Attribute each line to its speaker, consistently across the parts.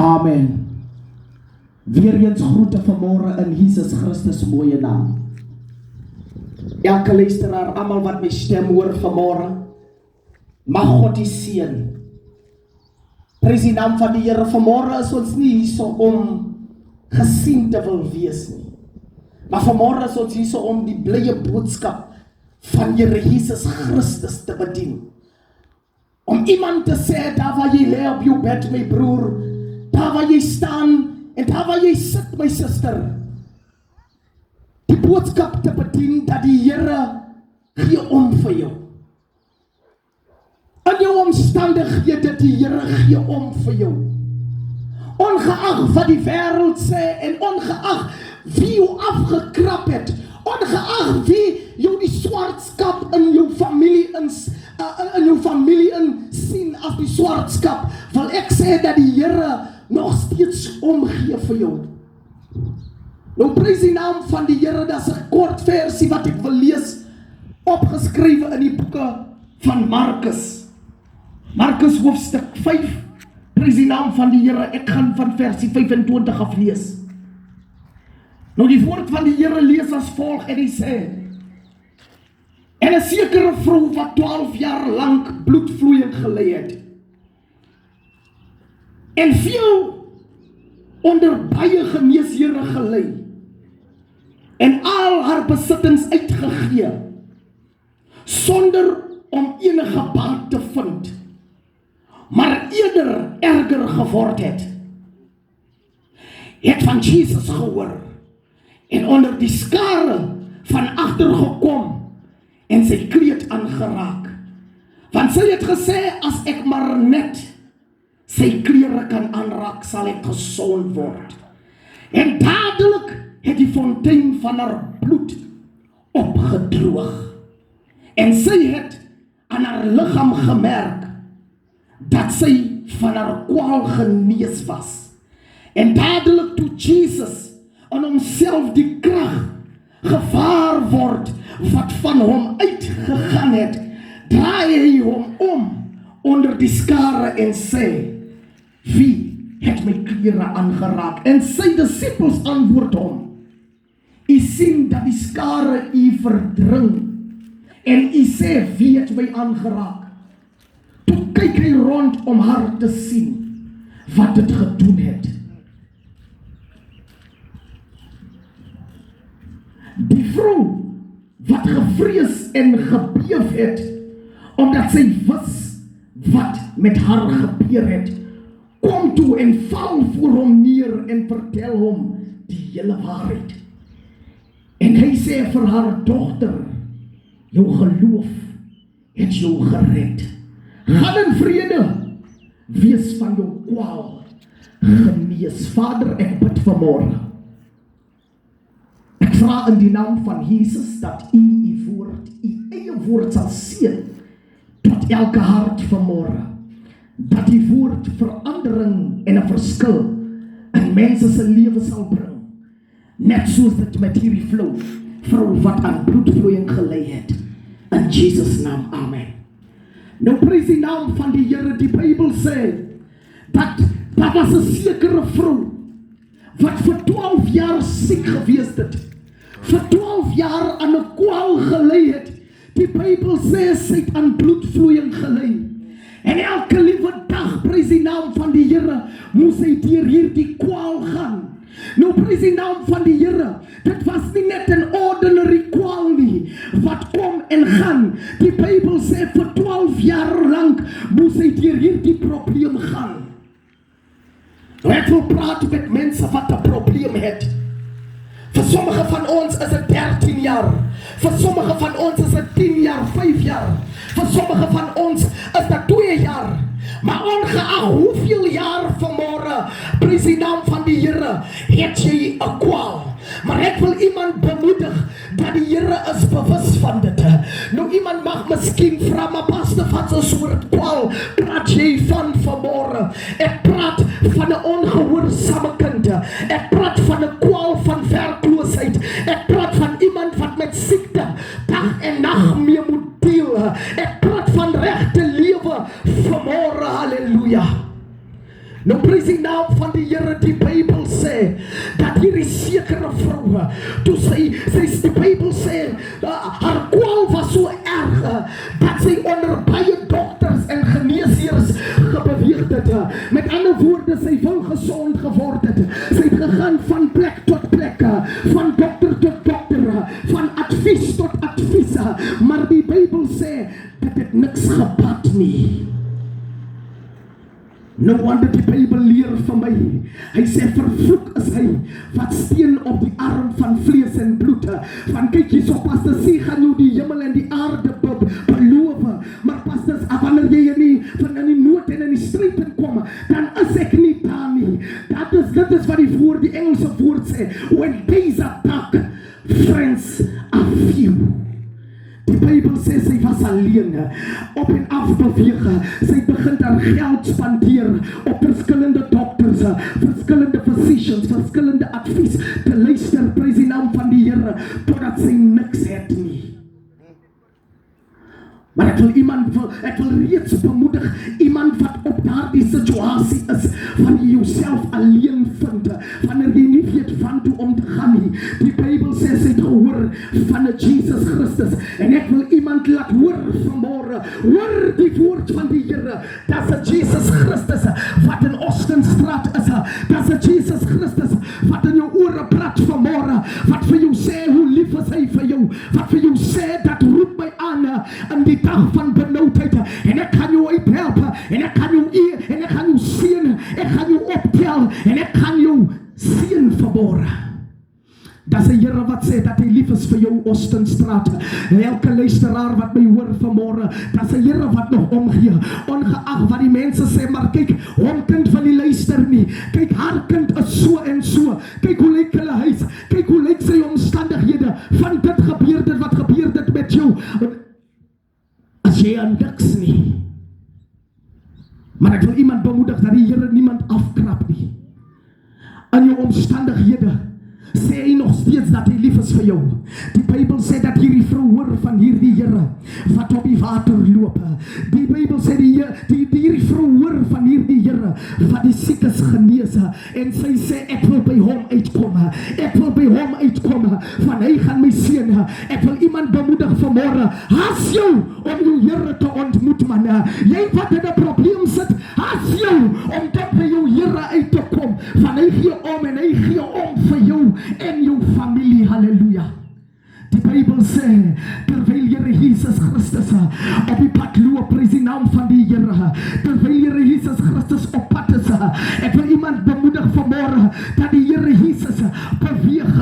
Speaker 1: Amen. Weer eens groete vanmorgen in Jesus Christus mooie naam. Elke luisteraar, allemaal wat my stem hoor vanmorgen, mag God die seën. Prys die naam van die Here. Vanmorgen is ons nie hierso om gesien te wil wees nie. Maar vanmorgen is ons hierso om die blye boodskap van Here Jesus Christus te bedien. Om iemand te sê, daar waar jy lê op jou bed, my broer, daar waar jy staan, en daar waar jy sit, my suster, die boodskap te bedien, dat die Here gee om vir jou. In jou omstandighede, die Here gee om vir jou. Ongeag wat die wêreld sê, en ongeag wie jou afgekrap het, ongeag wie jou die swartskap in jou familie sien as die swartskap, wil ek sê dat die Here nog steeds omgee vir jou. Nou prys die naam van die Here. Dat is 'n kort versie wat ek wil lees, opgeskrywe in die boeke van Markus. Markus hoofstuk 5, prys die naam van die Here. Ek gaan van versie 25 af lees. Nou die woord van die Here lees as volg en hy sê: En 'n sekere vrou wat 12 jaar lank bloedvloeiing gelei het, en veel onder baie geneeshere gelei, en al haar besittings uitgegee, sonder om enige baat te vind, maar eerder erger geword het van Jesus gehoor, en onder die skare van agter gekom, en sy kleed aangeraak. Want sy het gesê, as ek maar net sy klere kan aanraak, sal ek gesond word. En dadelik het die fontein van haar bloed opgedroog. En sy het aan haar liggaam gemerk, dat sy van haar kwaal genees was. En dadelik toe Jesus aan homself die krag gevaar word, wat van hom uitgegaan het, draai hy hom om onder die skare en sê: Wie het my klere aangeraak? En sy disippels antwoord hom: U sien dat die skare u verdring, en u sê: Wie het my aangeraak? Toe kyk hy rond om haar te sien wat dit gedoen het. Die vrou wat gevrees en gebeef het, omdat sy wis wat met haar gebeur het, kom toe en val voor hom neer en vertel hom die hele waarheid. En hy sê vir haar: Dogter, jou geloof het jou gered. Gaan in vrede, wees van jou kwaal genees. Vader, ek bid vanmorgen. Ek vra in die naam van Jesus dat u eie woord sal seën tot elke hart vanmorgen. Dat die woord verandering en 'n verskil in mense se lewe sal bring. Net soos dit met hierdie vrou wat aan bloedvloeiing gelei het. In Jesus naam, amen. Nou prys die naam van die Here. Die Bybel sê dat daar was 'n sekere vrou wat vir 12 jaar siek gewees het, vir 12 jaar aan 'n kwaal gelei het. Die Bybel sê sy het aan bloedvloeiing gelei. En elke liewe dag, prys die naam van die Here, moes hy deur hierdie kwaal gaan. Nou prys die naam van die Here. Dit was nie net 'n ordinary kwaal nie, wat kom en gaan. Die Bybel sê vir 12 jaar lank moes hy deur hierdie probleem gaan. Nou ek wil praat met mense wat 'n probleem het. Vir sommige van ons is dit 13 jaar. Vir sommige van ons is dit 10 jaar, 5 jaar. Vir sommige van ons is dit 2 jaar. Maar ongeag hoeveel jaar vanmorgen, prys die naam van die Here, het jy 'n kwaal. Maar ek wil iemand bemoedig dat die Here is bewus van dit. Nou iemand mag miskien vra, maar pastor, wat 'n soort kwaal praat jy van vanmorgen? Ek praat van 'n ongehoorsame kind. Ek praat van 'n kwaal van werkloosheid. Ek praat van iemand wat met siekte dag en nag mee moet deel. Ek praat van regte lewe vanmorgen. Halleluja. Nou prys die naam van die vrou. Toe sy die Bybel sê haar kwaal was so erg dat sy onder baie dokters en geneesheers gebeweeg het. Met ander woorde, sy wou gesond geword het. Sy het gegaan van plek tot plek, van dokter tot dokter, van advies tot advies, maar die Bybel sê dat dit niks gebaat nie. No wonder die Bybel leer van my. Hy sê vervloek is hy wat steen op die arm van vlees en bloed. Van kyk hierso, pastor, sê gaan jou die hemel en die aarde beloof. Maar pastors, wanneer jy in die nood en in die stryd kom, dan is ek nie daar nie. Dit is wat die Engelse woord sê. When days are dark, friends are few. Die Bybel sê sy was alleen, op en af beweeg. Sy begin haar geld spandeer op verskillende dokters, verskillende physicians, verskillende advies te luister, prys die naam van die Here, totdat sy niks het nie. Maar ek wil reeds bemoedig, iemand wat op daardie situasie is, van jy jouself alleen vind, wanneer jy nie weet van toe om te gaan nie. Die Bybel sê sy het gehoor van Jesus Christus, en ek wil iemand laat hoor vanmorgen, hoor die woord van die Here, dat is Jesus Christus, wat in Austinstraat is, dat is Jesus Christus, wat in jou ore praat vanmorgen, wat vir jou sê, hoe lief is hy vir jou, wat vir jou sê, dat roep my aan, in die dag van benauwdheid, en ek gaan jou uithelp, en ek gaan jou eer, en ek gaan jou seën, ek gaan jou optel, en ek gaan jou seën verborgen. Dat is die Here wat sê dat hy lief is vir jou Austinstraat. Elke luisteraar wat my hoor vanmorgen, dat is die Here wat nog omgee, ongeag wat die mense sê, maar kyk, hom kind wil nie luister nie, kyk, haar kind is so en so, kyk hoe lyk hulle huis, kyk hoe lyk sy omstandighede, van dit gebeur dit, wat gebeur dit met jou, as jy aan niks nie. Maar ek wil iemand bemoedig, dat die Here niemand afkrap nie, aan jou omstandighede, sê hy nog steeds dat hy lief is vir jou. Die Bybel sê dat hierdie vrou hoor van hierdie Here wat op die water loop. Die Bybel sê hierdie vrou hoor van hierdie Here wat die siekes genees, en sy sê ek wil by hom uitkom, ek wil by hom uitkom, van hy gaan my seën. Ek wil iemand bemoedig vanmorgen, haas jou om jou Here te ontmoet, man. Jy wat in 'n probleem sit, haas jou om tot by jou Here uit te kom, van hy gee om en hy gee om vir jou en jou familie, halleluja. Die Bybel sê, terwyl Here Jesus Christus op die pad loop, prys die naam van die Here, terwyl Here Jesus Christus op pad is, ek wil iemand bemoedig vanmorgen, dat die Here Jesus beweeg,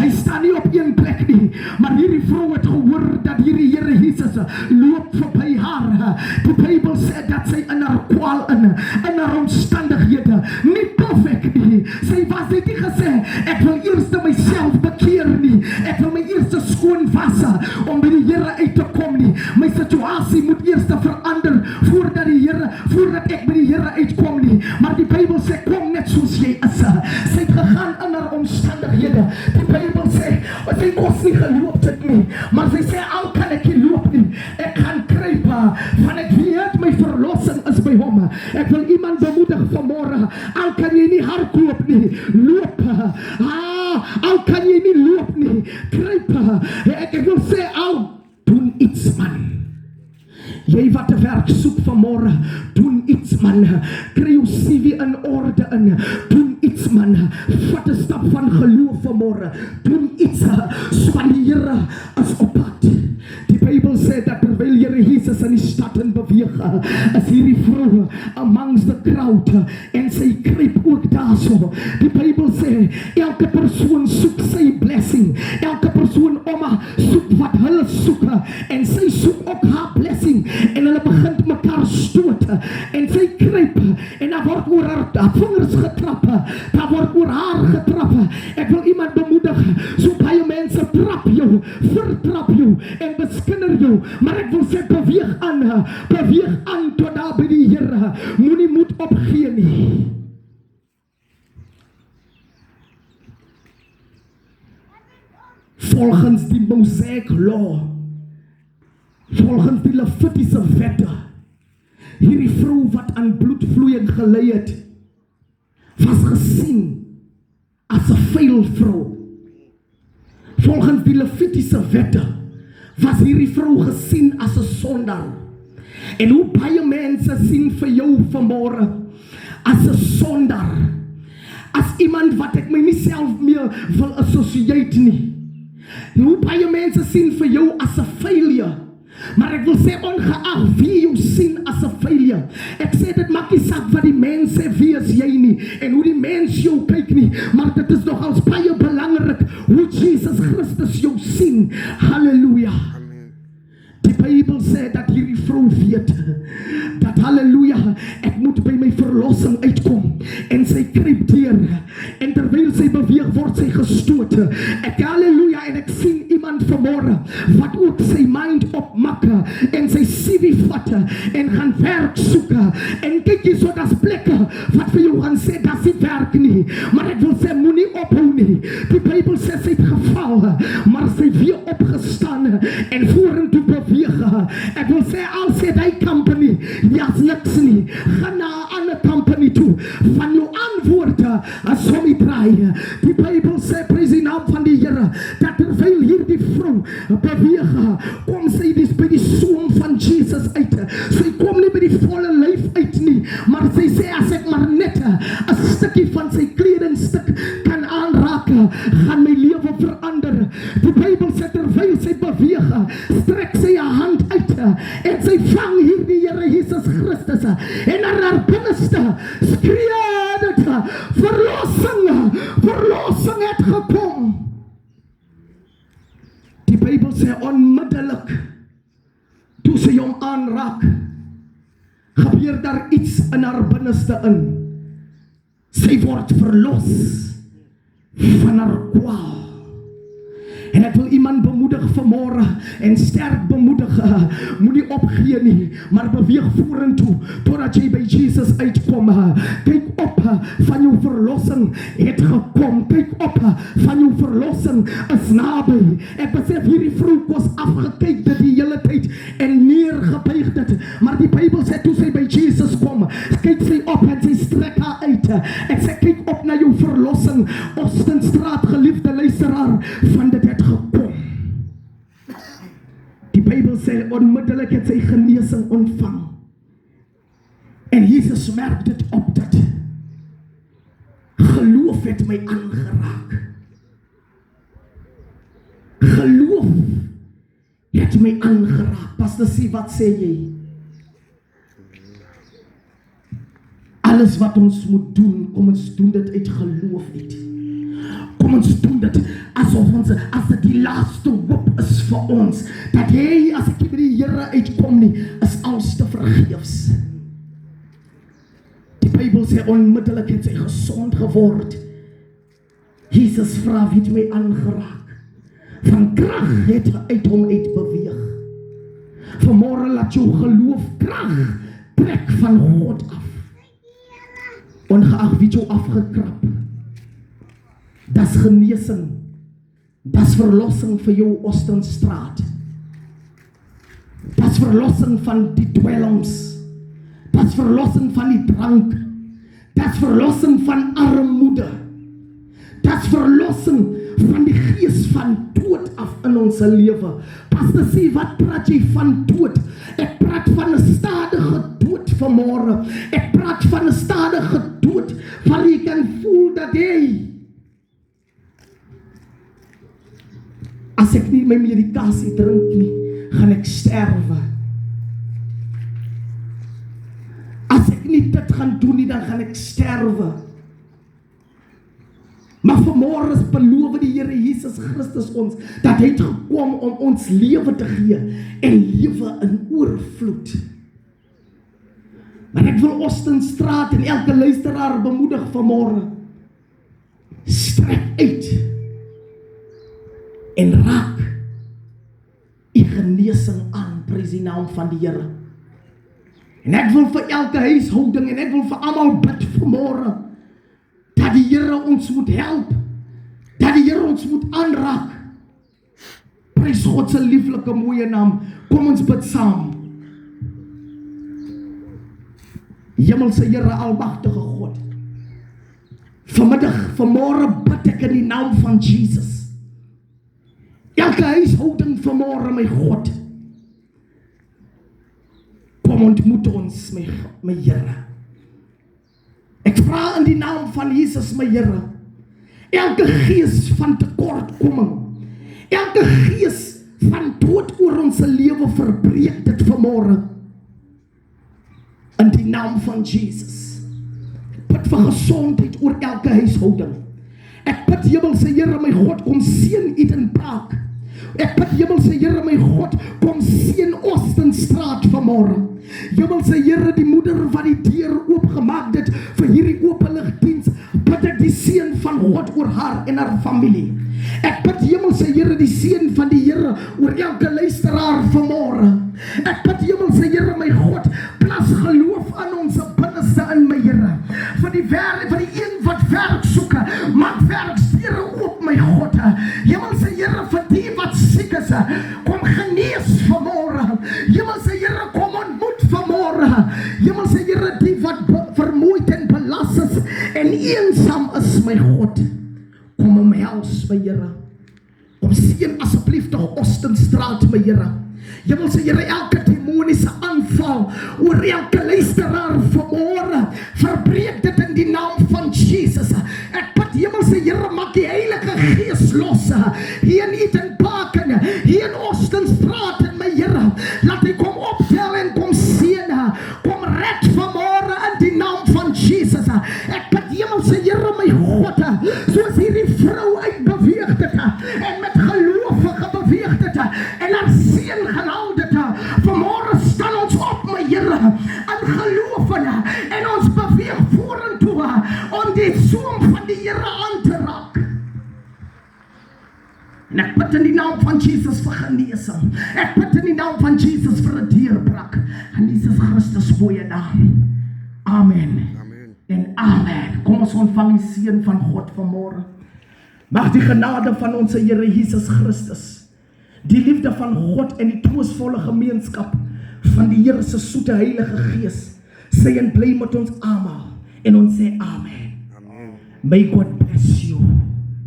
Speaker 1: hy staan nie op een plek nie, maar hierdie vrou het gehoor, dat hierdie Here Jesus loop verby haar. Die Bybel sê, dat sy in haar kwaal in haar omstandighede, nie perfect nie, sy was nie gesê, ek wil eerst myself bekeer nie, ek wil my eerste skoon was, om by die Here uit te kom nie, my situasie moet eerst verander, voordat ek by die Here uitkom nie, maar die Bybel sê, kom net soos jy is. Sy het gegaan in haar omstandighede, die Bybel sê, sy kos nie geloop het nie, maar sy sê, al kan ek nie loop nie, ek gaan kruip, van ek weet my verlossing is by hom. Ek wil iemand bemoedig vanmorgen, al kan jy nie hardloop nie, loop, al kan jy nie loop nie, kruip, ek wil sê, al doen iets, man. Jy wat 'n werk soek vanmorgen, doen iets, man. Kry jou CV in orde in, doen iets, man. Vat 'n stap van geloof vanmorgen, doen iets, so van die Here is op pad. Die Bybel sê dat terwyl Here Jesus in die stad in beweeg, is hierdie vrou amongst the crowd, en sy kruip ook daar so. Die Bybel sê, elke persoon soek sy blessing, elke persoon soek wat hulle soek, en sy soek ook haar blessing, en hulle begin mekaar stoot, en sy kruip, en daar word oor haar vingers getrap, daar word oor haar getrap. Ek wil iemand bemoedig, so baie mense trap jou, vertrap jou, en beskinder jou, maar ek wil sê, beweeg aan tot daar by die Here, moenie moed opgee nie. Volgens die Mosaic law, volgens die Levitiese wette, hierdie vrou wat aan bloedvloeiing gelei het, was gesien as 'n vuil vrou. Volgens die Levitiese wette was hierdie vrou gesien as 'n sondaar. En hoe baie mense sien vir jou vanmôre as 'n sondaar, as iemand wat ek my nie self meer wil associate nie. En hoe baie mense sien vir jou as 'n failure. Maar ek wil sê, ongeag wie jou sien as 'n failure, ek sê dit maak nie saak wat die mens sê wie is jy nie, en hoe die mens jou kyk nie, maar dit is nogals baie belangrik hoe Jesus Christus jou sien. Halleluja. Die Bybel sê dat hierdie vrou weet dat, halleluja, ek moet by my verlossing uitkom, en sy kruip deur, en terwyl sy beweeg word sy gestoot. Ek, halleluja, en ek sien iemand vanmôre wat ook sy mind opmak en sy CV vat en gaan werk soek, en kyk jy so, das plekke wat vir jou gaan sê dat sy werk nie, maar ek wil sê moenie ophou nie. Die Bybel sê sy het geval, maar sy weer opgestaan en vorentoe beweeg. Ek wil sê, al sê die company, ja, niks nie, gaan na 'n ander company toe, van jou antwoorde as om die draai. Die Bybel sê, prys die naam van die Here, dat terwyl hierdie vrou beweeg, kom sy by die soem van Jesus uit. Sy kom nie by die volle lyf uit nie, maar sy sê, as ek maar net 'n stukkie van sy kledingstuk kan aanraak, gaan my lewe verander. Die Bybel sê, terwyl sy beweeg, strek sy 'n hand uit, en sy vang hierdie Here Jesus Christus, en haar binneste skree dit, verlossing het gekom. Die Bybel sê, onmiddellik toe sy hom aanraak, gebeur daar iets in haar binneste in. Sy word verlos van haar kwaal. En ek wil iemand bemoedig vanmôre en sterk bemoedig, moenie opgee nie, maar beweeg vorentoe totdat jy by Jesus uitkom. Kyk op, van jou verlossing het gekom. Kyk op, van jou verlossing is naby. Ek besef hierdie vrou was afgekyk dit die hele tyd en neergebuig dit, maar die Bybel sê toe sy by Jesus kom, kyk sy op en sy strek haar uit. Ek sê kyk op na jou verlossing. Austinstraat, geliefde luisteraar, van dit het gekom. Die Bybel sê onmiddellik het sy genesing ontvang. En Jesus merk dit op dat geloof het my aangeraak. Geloof het my aangeraak. Pastor C, wat sê jy? Alles wat ons moet doen, kom ons doen dit uit geloof uit. Kom ons doen dit asof ons, as dit die laaste hoop is vir ons, dat hey, as ek by die Here uitkom nie, is alles te vergeefs. Die Bybel sê onmiddellik het sy gesond geword. Jesus vra, wie het my aangeraak? Van krag het uit hom uit beweeg. Vanmôre laat jou geloof krag trek van God af. Ongeag wie jou afgekrap. Das genesing, das verlossing vir jou Austinstraat. Das verlossing van die dwelms. Das verlossing van die drank. Das verlossing van armoede. Das verlossing van die gees van dood af in ons lewe. Pastor C, wat praat jy van dood? Ek praat van 'n stadige dood vanmôre. Ek praat van 'n stadige dood waar jy kan voel dat jy, as ek nie my medikasie drink nie, gaan ek sterwe. As ek nie dit gaan doen nie, dan gaan ek sterwe. Maar vanmôre beloof die Here Jesus Christus ons dat hy het gekom om ons lewe te gee en lewe in oorvloed. Maar ek wil Austinstraat en elke luisteraar bemoedig vanmôre. Strek uit en raak die genesing aan, prys die naam van die Here. En ek wil vir elke huishouding en ek wil vir almal bid vanmôre dat die Here ons moet help, dat die Here ons moet aanraak. Prys God se lieflike mooie naam. Kom ons bid saam. Hemelse Here, almagtige God, vanmiddag, vanmôre bid ek in die naam van Jesus, Elke huishouding vanmôre, my God, kom ontmoet ons, my Here. Ek vra in die naam van Jesus, my Here, elke gees van tekortkoming, elke gees van dood oor ons lewe, verbreek dit vanmôre. In die naam van Jesus. Ek bid vir gesondheid oor elke huishouding. Ek bid Hemelse Here, my God, kom seën Eden Park. Ek bid Hemelse Here, my God, kom seën Austinstraat vanmôre. Hemelse Here, die moeder wat die deur oopgemaak het vir hierdie openligdiens, bid ek die seën van God oor haar en haar familie. Ek bid Hemelse Here, die seën van die Here oor elke luisteraar vanmôre. Ek bid Hemelse Here, my God, plaas geloof aan ons binneste in, my Here. Vir die een wat werk soek, maak werksdeure oop, my God. Hemelse Here, vir die wat siek is, kom genees vanmôre. Hemelse Here, kom ontmoet vanmôre. Hemelse Here, die wat vermoeid en belas is en eensaam is, my God, kom omhels, my Here. Kom seën asseblief tog Austinstraat, my Here. Hemelse Here, elke demoniese aanval oor elke luisteraar vanmôre, verbreek dit in die naam van Jesus. Ek bid Hemelse Here, maak die Heilige Gees los hier in Eden Park en hier in Austinstraat, en my Here, laat hy kom optel en kom seën, kom red vanmôre in die naam van Jesus. Ek bid Hemelse Here, my God, soos hierdie vrou uitbeweeg het en met geloof gebeweeg het en haar seën gehaal het, vanmôre staan ons op, my Here, in geloof en ons beweeg vorentoe om die soem van die Here aan te raak. En ek bid in die naam van Jesus vir genesing. Ek bid in die naam van Jesus vir 'n deurbraak. In Jesus Christus mooie naam. Amen. Amen. En amen. Kom ons ontvang die seën van God vanmôre. Mag die genade van ons Here Jesus Christus, die liefde van God en die troostvolle gemeenskap van die Here se soete Heilige Gees sê en bly met ons almal. En ons sê amen. Amen. May God bless you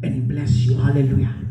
Speaker 1: and bless you. Hallelujah.